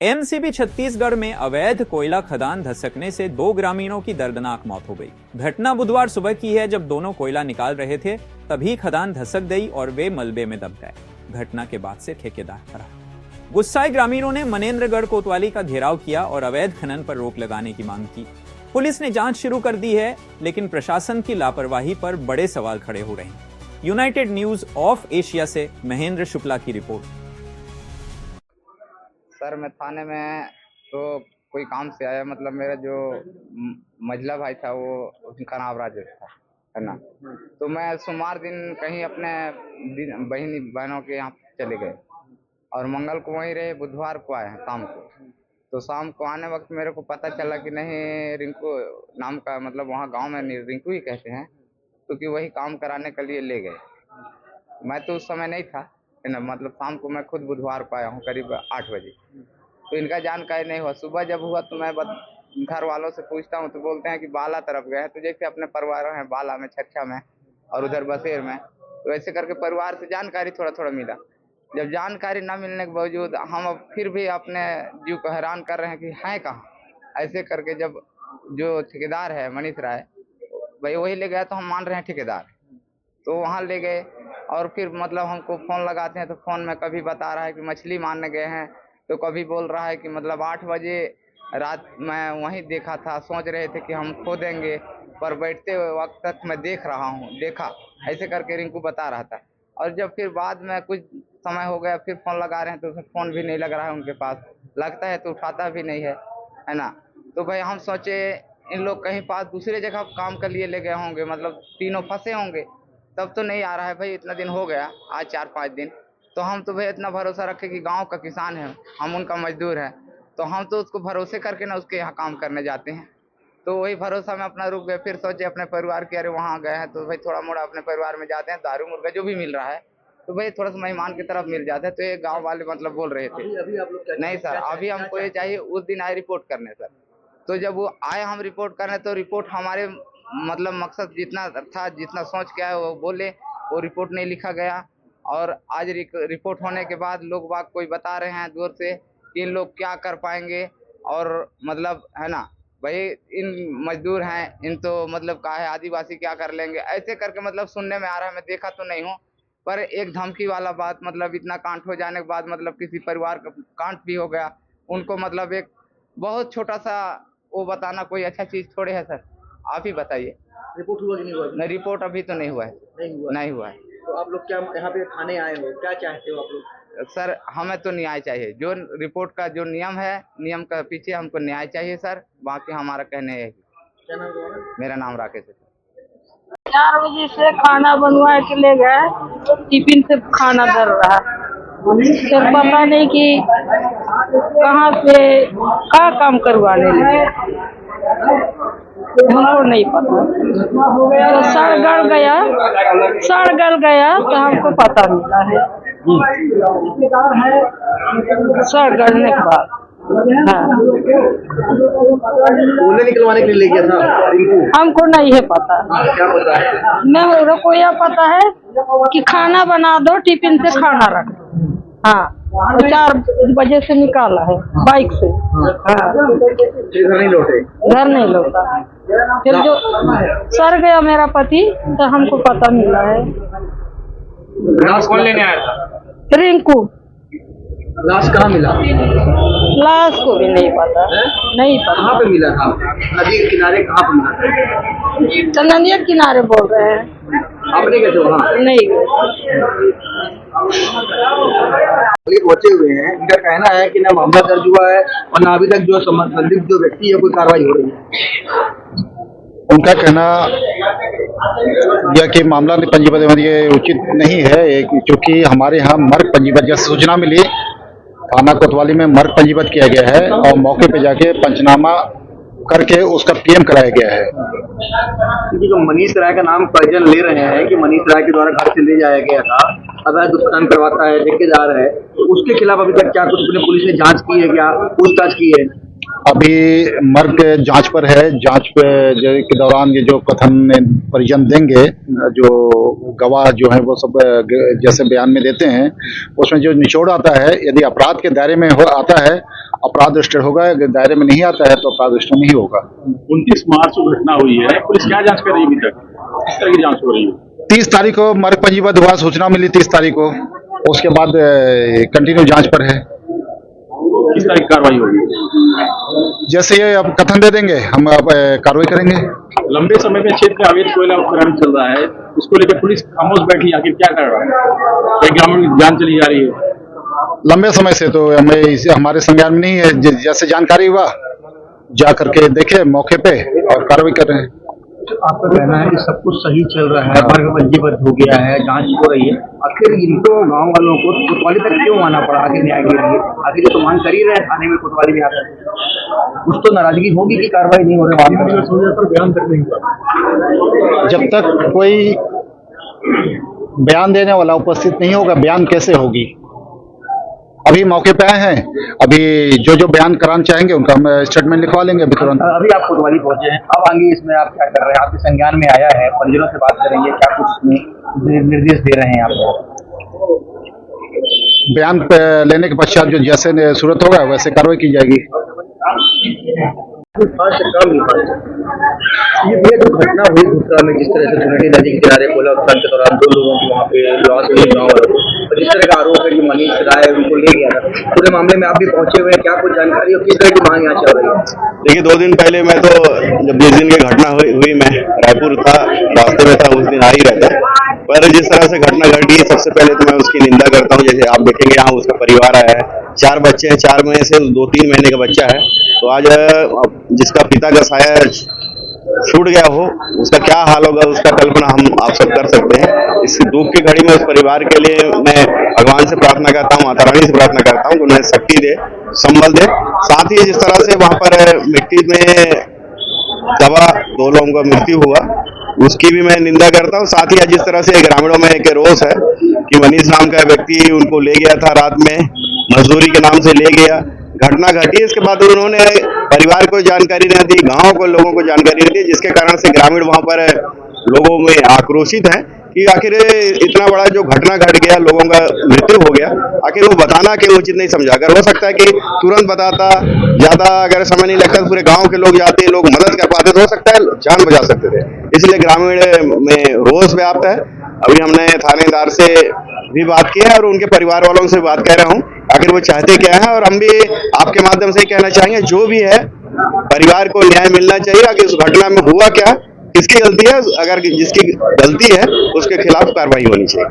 MCB Chhattisgarh में अवैध कोयला खदान धसकने से 2 ग्रामीणों की दर्दनाक मौत हो गई। घटना बुधवार सुबह की है, जब दोनों कोयला निकाल रहे थे तभी खदान धसक गई और वे मलबे में दब गए। घटना के बाद से ठेकेदार फरार। गुस्साए ग्रामीणों ने मनेन्द्रगढ़ कोतवाली का घेराव किया और अवैध खनन पर रोक लगाने की मांग की। पुलिस ने जांच शुरू कर दी है, लेकिन प्रशासन की लापरवाही पर बड़े सवाल खड़े हो रहे हैं। यूनाइटेड न्यूज ऑफ एशिया से महेंद्र शुक्ला की रिपोर्ट। सर मैं थाने में तो कोई काम से आया, मतलब मेरा जो मझला भाई था वो उनका नाम राजेश था, है ना। तो मैं सोमवार दिन कहीं अपने बहनों के यहाँ चले गए और मंगल को वहीं रहे, बुधवार को आए हैं शाम को। तो शाम को आने वक्त मेरे को पता चला कि नहीं, रिंकू नाम का, मतलब वहाँ गांव में रिंकू ही कहते हैं, क्योंकि वही काम कराने के लिए ले गए। मैं तो उस समय नहीं था, है ना, मतलब शाम को मैं खुद बुधवार को आया हूँ करीब 8 बजे। तो इनका जानकारी नहीं हुआ। सुबह जब हुआ तो मैं घर वालों से पूछता हूँ तो बोलते हैं कि बाला तरफ गए हैं। तो जैसे अपने परिवार हैं बाला में, छच्छा में और उधर बसेर में, तो ऐसे करके परिवार से जानकारी थोड़ा थोड़ा मिला। जब जानकारी ना मिलने के बावजूद हम अब फिर भी अपने जीव को हैरान कर रहे हैं कि हैं कहाँ। ऐसे करके जब जो ठेकेदार है मनीष राय भाई वही ले गया, तो हम मान रहे हैं ठेकेदार। तो वहाँ ले गए और फिर मतलब हमको फ़ोन लगाते हैं तो फ़ोन में कभी बता रहा है कि मछली मारने गए हैं, तो कभी बोल रहा है कि मतलब 8 बजे रात मैं वहीं देखा था, सोच रहे थे कि हम खो देंगे, पर बैठते हुए वक्त तक मैं देख रहा हूँ, देखा, ऐसे करके रिंकू बता रहा था। और जब फिर बाद में कुछ समय हो गया फिर फ़ोन लगा रहे हैं तो उसमें फ़ोन भी नहीं लग रहा है उनके पास, लगता है तो उठाता भी नहीं है ना। तो भाई हम सोचे इन लोग कहीं पास दूसरे जगह काम के लिए ले गए होंगे, मतलब तीनों फंसे होंगे, तब तो नहीं आ रहा है भाई। इतना दिन हो गया, आज 4-5 दिन। तो हम तो भाई इतना भरोसा रखे कि गांव का किसान है, हम उनका मजदूर है, तो हम तो उसको भरोसे करके ना उसके यहाँ काम करने जाते हैं। तो वही भरोसा में अपना रुक गए। फिर सोचे अपने परिवार के, अरे वहाँ गए हैं तो भाई थोड़ा मोड़ा अपने परिवार में जाते हैं, दारू मुर्गा जो भी मिल रहा है तो भाई थोड़ा सा मेहमान की तरफ मिल जाता है। तो ये गाँव वाले मतलब बोल रहे थे अभी आप लोग नहीं सर, अभी हमको ये चाहिए। उस दिन आए रिपोर्ट करने सर, तो जब वो आए हम रिपोर्ट करने, तो रिपोर्ट हमारे मतलब मकसद जितना था, जितना सोच के आए वो बोले, वो रिपोर्ट नहीं लिखा गया। और आज रिपोर्ट होने के बाद लोग बाग कोई बता रहे हैं दूर से कि इन लोग क्या कर पाएंगे, और मतलब है ना भाई इन मजदूर हैं, इन तो मतलब क्या है आदिवासी क्या कर लेंगे, ऐसे करके मतलब सुनने में आ रहा है। मैं देखा तो नहीं हूँ, पर एक धमकी वाला बात, मतलब इतना कांड हो जाने के बाद मतलब किसी परिवार का कांड भी हो गया, उनको मतलब एक बहुत छोटा सा वो बताना कोई अच्छा चीज़ थोड़े है सर। आप ही बताइए, रिपोर्ट हुआ कि नहीं हुआ? नहीं रिपोर्ट अभी तो नहीं हुआ है। नहीं हुआ है। तो आप लोग क्या यहाँ पे थाने आए हो, क्या चाहते हो आप लोग? सर हमें तो न्याय चाहिए, जो रिपोर्ट का जो नियम है, नियम का पीछे हमको न्याय चाहिए सर। बाकी हमारा कहने है। क्या नाम है? मेरा नाम राकेश है। 4 बजे से खाना बनवा के ले गए, टिफिन से खाना धर रहा, फिर पता नहीं कि कहाँ से क्या काम करवाने लगे, हमको नहीं पता। तो सड़ गल गया तो हमको पता मिला है, सड़ गलने के बाद। हाँ, कोयले निकलवाने के लिए ले गया था रिंकू? हमको नहीं है पता। क्या पता है? मैं को यह पता है कि खाना बना दो, टिफिन से खाना रख दो। हाँ, 4 बजे से निकाला है बाइक से। हाँ, घर नहीं लौटा। फिर जो सर गया मेरा पति, तो हमको पता मिला है। लाश कौन लेने आया था? रिंकू। लाश कहाँ मिला? लाश को भी नहीं पता। नहीं पता कहाँ पे मिला था? नदी के किनारे कहाँ पे मिला था? तो नदिया किनारे बोल रहे हैं। आप नहीं गए थे वहाँ? नहीं गए। बचे हुए हैं, इनका कहना है कि ना मामला दर्ज हुआ है और ना अभी तक जो संबंधित जो व्यक्ति है कोई कार्रवाई हो रही है। उनका कहना यह कि मामला पंजीबद्ध ये उचित नहीं है, क्योंकि हमारे यहाँ मर्ग पंजीबद्ध जैसे सूचना मिली, थाना कोतवाली में मर्ग पंजीबद्ध किया गया है और मौके पे जाके पंचनामा करके उसका पीएम कराया गया है। क्योंकि जो मनीष राय का नाम परिजन ले रहे हैं कि मनीष राय के द्वारा घर से ले जाया गया था, अवैध उत्खनन करवाता है, ठेकेदार है, तो उसके खिलाफ अभी तक क्या कुछ पुलिस ने जांच की है, क्या पूछताछ की है? अभी मर्ग जांच पर है। जांच के दौरान ये जो कथन परिजन देंगे, जो गवाह जो है वो सब जैसे बयान में देते हैं, उसमें जो निचोड़ आता है, यदि अपराध के दायरे में आता है अपराध रजिस्टर होगा, अगर दायरे में नहीं आता है तो अपराध रजिस्टर नहीं होगा। 29 मार्च को घटना हुई है, पुलिस क्या जांच कर रही है अभी तक, किस तरह की जांच हो रही है? 30 तारीख को मर्ग पंजीबद्ध हुआ, सूचना मिली 30 तारीख को, उसके बाद कंटिन्यू जांच पर है। किस तरह की कार्रवाई होगी? जैसे ये अब कथन दे देंगे हम अब कार्रवाई करेंगे। लंबे समय में क्षेत्र में अवैध कोयला उत्खनन चल रहा है, उसको लेकर पुलिस खामोश बैठी, आखिर क्या कर रहा है? क्या ग्रामीण की जान चली जा रही है? लंबे समय से तो हमारे संज्ञान में नहीं है, जैसे जानकारी हुआ जा करके देखे मौके पे और कार्रवाई कर रहे हैं। आपका कहना है कि सब कुछ सही चल रहा है, मर्ग पंजीबद्ध हो गया है, जांच हो रही है, आखिर इनको गांव वालों को कोतवाली तक क्यों आना पड़ा आखिर न्याय के लिए? आखिर ये तो मांग कर ही रहे थाने में, कोतवाली में आकर कुछ तो नाराजगी होगी कि कार्रवाई नहीं हो रही, पर बयान तक नहीं हुआ। जब तक कोई बयान देने वाला उपस्थित नहीं होगा, बयान कैसे होगी? अभी मौके पे आए हैं, अभी जो बयान कराना चाहेंगे उनका हम स्टेटमेंट लिखवा लेंगे अभी तुरंत। अभी आप कोतवाली पहुंचे हैं, अब आगे इसमें आप क्या कर रहे हैं? आपके संज्ञान में आया है, परिजनों से बात करेंगे, क्या कुछ इसमें निर्देश दे रहे हैं आप? बयान लेने के पश्चात जो जैसे सूरत होगा वैसे कार्रवाई की जाएगी। ये जो घटना हुई दूसरा में, जिस तरह से सुनहरी नदी के किनारे कोयला उत्खनन के दौरान 2 लोगों की वहाँ पे लॉस हुई गाँव वालों को, और जिस तरह का आरोप है कि मनीष राय उनको ले गया था, पूरे मामले में आप भी पहुंचे हुए हैं, क्या कुछ जानकारी और किस तरह की मांग यहाँ चल रही है? देखिए, 2 दिन पहले मैं तो जब जिस दिन की घटना हुई मैं रायपुर था, रास्ते में था, उस दिन आ ही रहता, पर जिस तरह से घटना घटी है सबसे पहले तो मैं उसकी निंदा करता हूँ। जैसे आप देखेंगे यहाँ उसका परिवार आया है, 4 बच्चे हैं, 4 में से 2-3 महीने का बच्चा है, तो आज जिसका पिता का साया छूट गया हो उसका क्या हाल होगा, उसका कल्पना हम आप सब कर सकते हैं। इस दुख की घड़ी में उस परिवार के लिए मैं भगवान से प्रार्थना करता हूँ, माता रानी से प्रार्थना करता हूँ कि उन्हें शक्ति दे, संबल दे। साथ ही जिस तरह से वहां पर मिट्टी में दबा 2 लोगों का मृत्यु हुआ उसकी भी मैं निंदा करता हूँ। साथ ही जिस तरह से ग्रामीणों में एक रोष है कि मनीष नाम का व्यक्ति उनको ले गया था, रात में मजदूरी के नाम से ले गया, घटना घटी, इसके बाद उन्होंने परिवार को जानकारी नहीं दी, गांव को लोगों को जानकारी नहीं दी, जिसके कारण से ग्रामीण वहां पर लोगों में आक्रोशित है कि आखिर इतना बड़ा जो घटना घट गया, लोगों का मृत्यु हो गया, आखिर वो बताना क्यों उचित नहीं समझा। अगर हो सकता है कि तुरंत बताता, ज्यादा अगर समय नहीं लगता, पूरे गांव के लोग जाते, लोग मदद कर पाते, तो हो सकता है जान बचा सकते थे। इसलिए ग्रामीण में रोष व्याप्त है। अभी हमने थानेदार से भी बात की है और उनके परिवार वालों से बात कर रहा हूँ, आखिर वो चाहते क्या है, और हम भी आपके माध्यम से कहना चाहेंगे जो भी है परिवार को न्याय मिलना चाहिए। आखिर उस घटना में हुआ क्या, किसकी गलती है, अगर जिसकी गलती है उसके खिलाफ कार्रवाई होनी चाहिए।